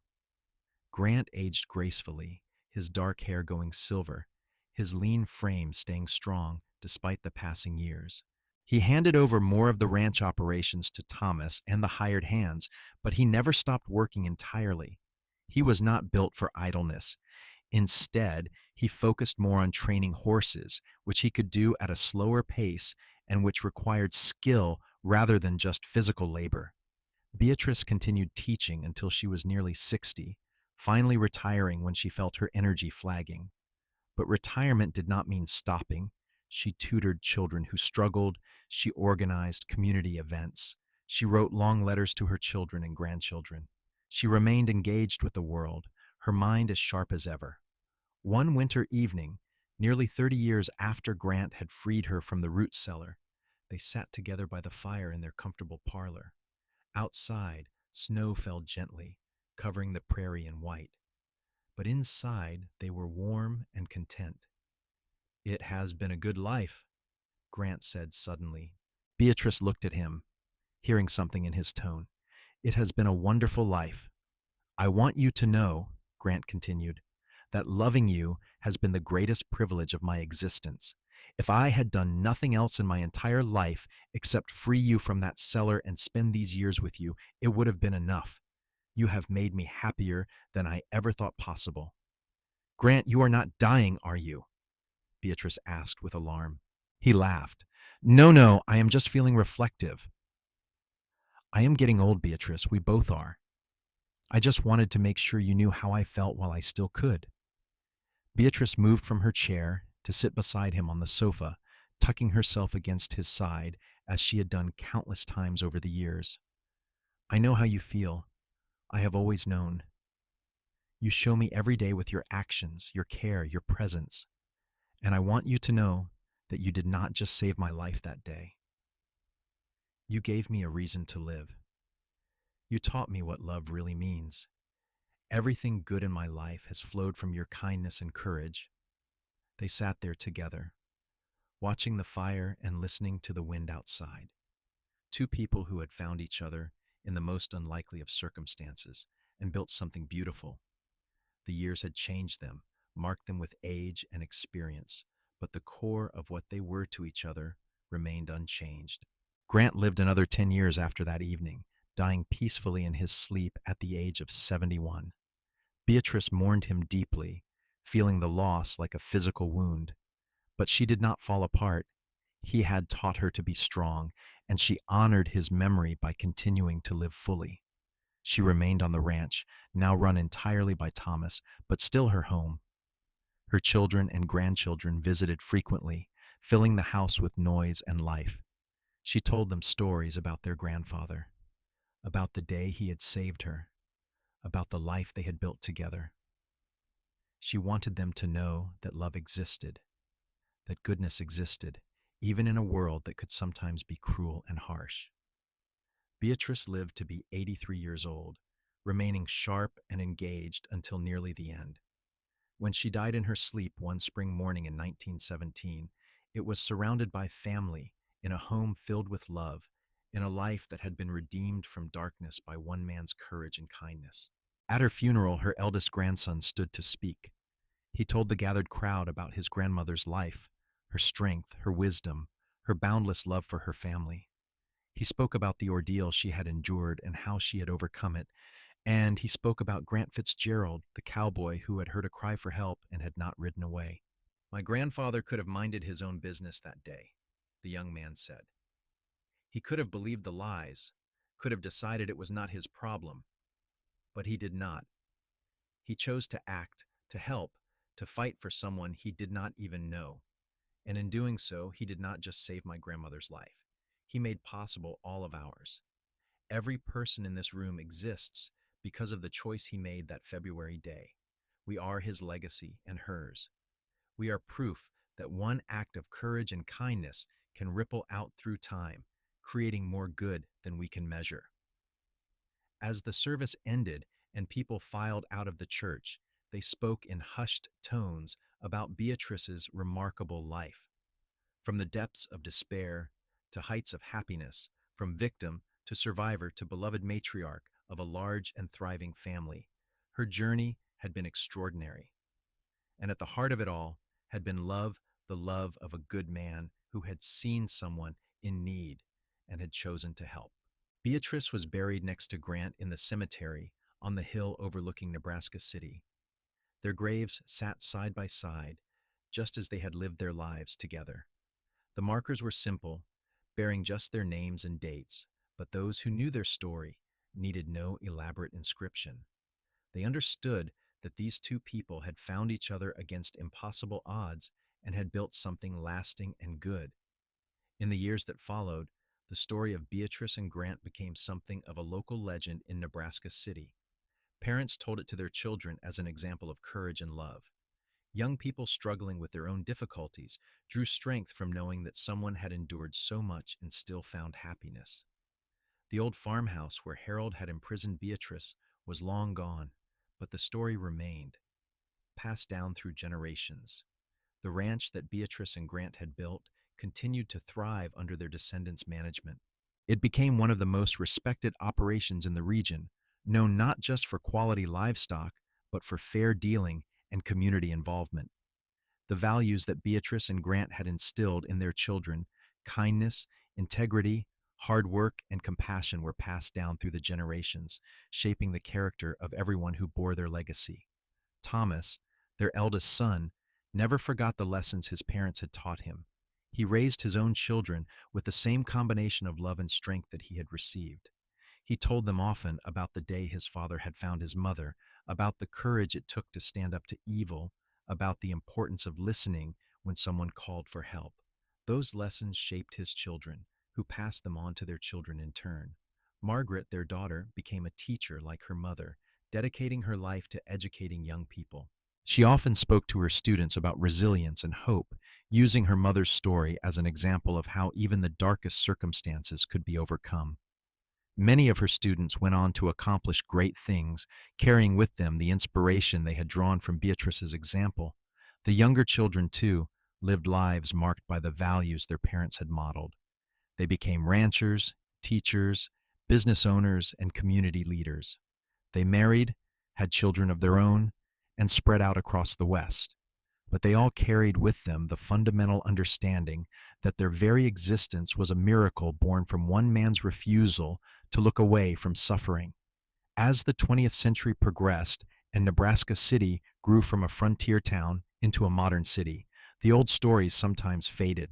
Grant aged gracefully, his dark hair going silver, his lean frame staying strong despite the passing years. He handed over more of the ranch operations to Thomas and the hired hands, but he never stopped working entirely. He was not built for idleness. Instead, he focused more on training horses, which he could do at a slower pace and which required skill rather than just physical labor. Beatrice continued teaching until she was nearly 60, finally retiring when she felt her energy flagging. But retirement did not mean stopping. She tutored children who struggled. She organized community events. She wrote long letters to her children and grandchildren. She remained engaged with the world, her mind as sharp as ever. One winter evening, nearly 30 years after Grant had freed her from the root cellar, they sat together by the fire in their comfortable parlor. Outside, snow fell gently, covering the prairie in white. but inside they were warm and content. "It has been a good life," Grant said suddenly. Beatrice looked at him, hearing something in his tone. "It has been a wonderful life. I want you to know," Grant continued, "that loving you has been the greatest privilege of my existence. If I had done nothing else in my entire life except free you from that cellar and spend these years with you, it would have been enough. You have made me happier than I ever thought possible." "Grant, you are not dying, are you?" Beatrice asked with alarm. He laughed. "No, no, I am just feeling reflective. I am getting old, Beatrice. We both are. I just wanted to make sure you knew how I felt while I still could." Beatrice moved from her chair to sit beside him on the sofa, tucking herself against his side as she had done countless times over the years. "I know how you feel. I have always known. You show me every day with your actions, your care, your presence. And I want you to know that you did not just save my life that day. You gave me a reason to live. You taught me what love really means. Everything good in my life has flowed from your kindness and courage." They sat there together, watching the fire and listening to the wind outside. Two people who had found each other in the most unlikely of circumstances and built something beautiful. The years had changed them, marked them with age and experience, but the core of what they were to each other remained unchanged. Grant lived another 10 years after that evening, dying peacefully in his sleep at the age of 71. Beatrice mourned him deeply, feeling the loss like a physical wound. But she did not fall apart. He had taught her to be strong, and she honored his memory by continuing to live fully. She remained on the ranch, now run entirely by Thomas, but still her home. Her children and grandchildren visited frequently, filling the house with noise and life. She told them stories about their grandfather, about the day he had saved her, about the life they had built together. She wanted them to know that love existed, that goodness existed, even in a world that could sometimes be cruel and harsh. Beatrice lived to be 83 years old, remaining sharp and engaged until nearly the end. When she died in her sleep one spring morning in 1917, it was surrounded by family, in a home filled with love, in a life that had been redeemed from darkness by one man's courage and kindness. At her funeral, her eldest grandson stood to speak. He told the gathered crowd about his grandmother's life, her strength, her wisdom, her boundless love for her family. He spoke about the ordeal she had endured and how she had overcome it, and he spoke about Grant Fitzgerald, the cowboy who had heard a cry for help and had not ridden away. "My grandfather could have minded his own business that day," the young man said. "He could have believed the lies, could have decided it was not his problem, but he did not. He chose to act, to help, to fight for someone he did not even know. And in doing so, he did not just save my grandmother's life. He made possible all of ours. Every person in this room exists because of the choice he made that February day. We are his legacy and hers. We are proof that one act of courage and kindness can ripple out through time, creating more good than we can measure." As the service ended and people filed out of the church, they spoke in hushed tones about Beatrice's remarkable life. From the depths of despair to heights of happiness, from victim to survivor to beloved matriarch of a large and thriving family, her journey had been extraordinary. And at the heart of it all had been love, the love of a good man who had seen someone in need and had chosen to help. Beatrice was buried next to Grant in the cemetery on the hill overlooking Nebraska City. Their graves sat side by side, just as they had lived their lives together. The markers were simple, bearing just their names and dates, but those who knew their story needed no elaborate inscription. They understood that these two people had found each other against impossible odds and had built something lasting and good. In the years that followed, the story of Beatrice and Grant became something of a local legend in Nebraska City. Parents told it to their children as an example of courage and love. Young people struggling with their own difficulties drew strength from knowing that someone had endured so much and still found happiness. The old farmhouse where Harold had imprisoned Beatrice was long gone, but the story remained. passed down through generations. The ranch that Beatrice and Grant had built continued to thrive under their descendants' management. It became one of the most respected operations in the region, known not just for quality livestock, but for fair dealing and community involvement. The values that Beatrice and Grant had instilled in their children, kindness, integrity, hard work, and compassion, were passed down through the generations, shaping the character of everyone who bore their legacy. Thomas, their eldest son, never forgot the lessons his parents had taught him. He raised his own children with the same combination of love and strength that he had received. He told them often about the day his father had found his mother, about the courage it took to stand up to evil, about the importance of listening when someone called for help. Those lessons shaped his children, who passed them on to their children in turn. Margaret, their daughter, became a teacher like her mother, dedicating her life to educating young people. She often spoke to her students about resilience and hope, using her mother's story as an example of how even the darkest circumstances could be overcome. Many of her students went on to accomplish great things, carrying with them the inspiration they had drawn from Beatrice's example. The younger children, too, lived lives marked by the values their parents had modeled. They became ranchers, teachers, business owners, and community leaders. They married, had children of their own, and spread out across the West. But they all carried with them the fundamental understanding that their very existence was a miracle born from one man's refusal to look away from suffering. As the 20th century progressed and Nebraska City grew from a frontier town into a modern city, the old stories sometimes faded.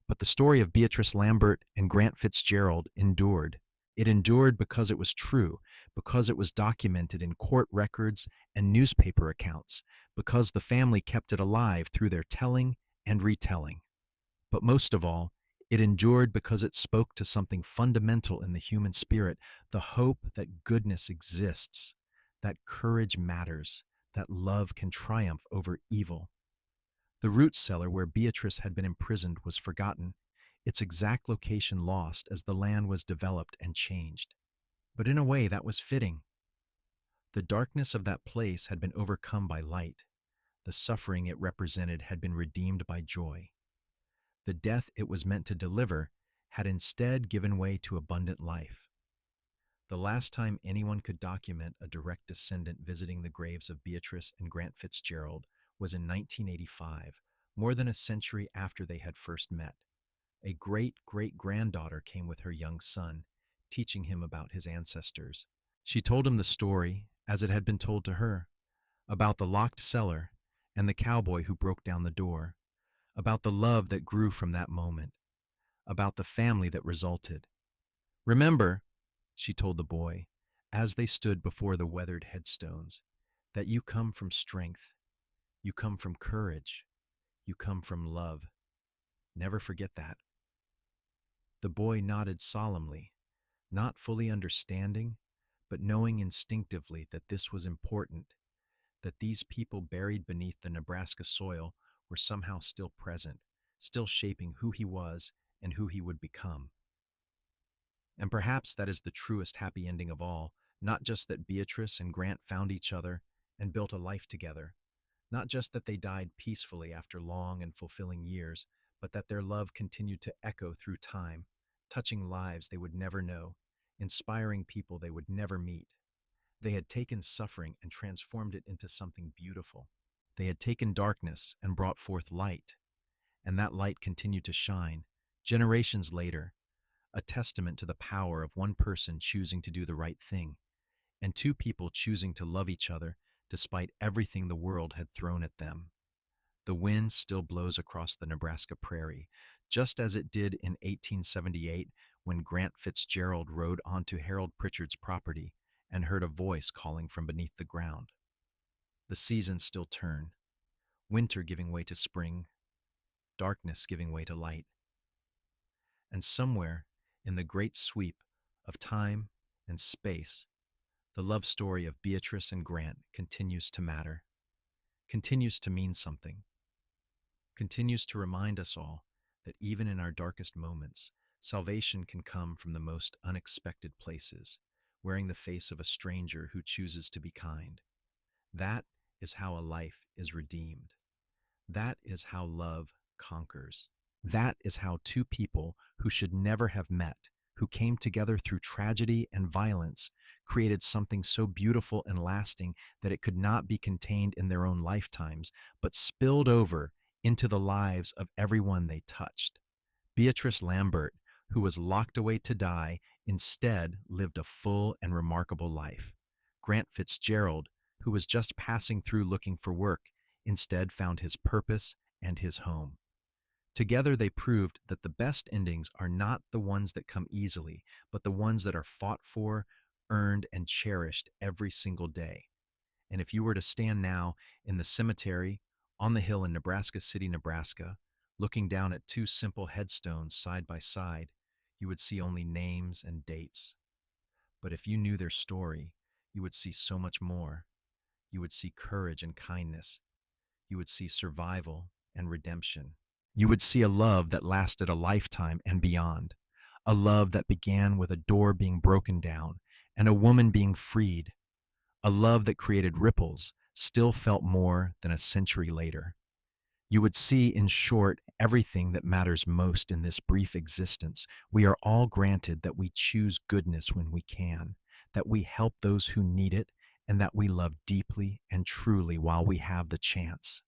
But the story of Beatrice Lambert and Grant Fitzgerald endured. It endured because it was true, because it was documented in court records and newspaper accounts, because the family kept it alive through their telling and retelling. But most of all, it endured because it spoke to something fundamental in the human spirit, the hope that goodness exists, that courage matters, that love can triumph over evil. The root cellar where Beatrice had been imprisoned was forgotten, its exact location lost as the land was developed and changed. But in a way, that was fitting. The darkness of that place had been overcome by light. The suffering it represented had been redeemed by joy. The death it was meant to deliver had instead given way to abundant life. The last time anyone could document a direct descendant visiting the graves of Beatrice and Grant Fitzgerald was in 1985, more than a century after they had first met. A great-great-granddaughter came with her young son, teaching him about his ancestors. She told him the story, as it had been told to her, about the locked cellar and the cowboy who broke down the door, about the love that grew from that moment, about the family that resulted. "Remember," she told the boy, as they stood before the weathered headstones, "that you come from strength, you come from courage, you come from love. Never forget that." The boy nodded solemnly, not fully understanding, but knowing instinctively that this was important, that these people buried beneath the Nebraska soil were somehow still present, still shaping who he was and who he would become. And perhaps that is the truest happy ending of all, not just that Beatrice and Grant found each other and built a life together, not just that they died peacefully after long and fulfilling years, but that their love continued to echo through time, touching lives they would never know, inspiring people they would never meet. They had taken suffering and transformed it into something beautiful. They had taken darkness and brought forth light, and that light continued to shine, generations later, a testament to the power of one person choosing to do the right thing, and two people choosing to love each other despite everything the world had thrown at them. The wind still blows across the Nebraska prairie, just as it did in 1878 when Grant Fitzgerald rode onto Harold Pritchard's property and heard a voice calling from beneath the ground. The seasons still turn, winter giving way to spring, darkness giving way to light. And somewhere in the great sweep of time and space, the love story of Beatrice and Grant continues to matter, continues to mean something, continues to remind us all that even in our darkest moments, salvation can come from the most unexpected places, wearing the face of a stranger who chooses to be kind. That is how a life is redeemed. That is how love conquers. That is how two people who should never have met, who came together through tragedy and violence, created something so beautiful and lasting that it could not be contained in their own lifetimes, but spilled over into the lives of everyone they touched. Beatrice Lambert, who was locked away to die, instead lived a full and remarkable life. Grant Fitzgerald, who was just passing through looking for work, instead found his purpose and his home. Together they proved that the best endings are not the ones that come easily, but the ones that are fought for, earned, and cherished every single day. And if you were to stand now in the cemetery on the hill in Nebraska City, Nebraska, looking down at two simple headstones side by side, you would see only names and dates. But if you knew their story, you would see so much more. You would see courage and kindness. You would see survival and redemption. You would see a love that lasted a lifetime and beyond. A love that began with a door being broken down and a woman being freed. A love that created ripples, still felt more than a century later. You would see, in short, everything that matters most in this brief existence. We are all granted that we choose goodness when we can, that we help those who need it, and that we love deeply and truly while we have the chance.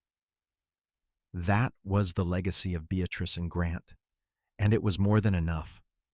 That was the legacy of Beatrice and Grant, and it was more than enough.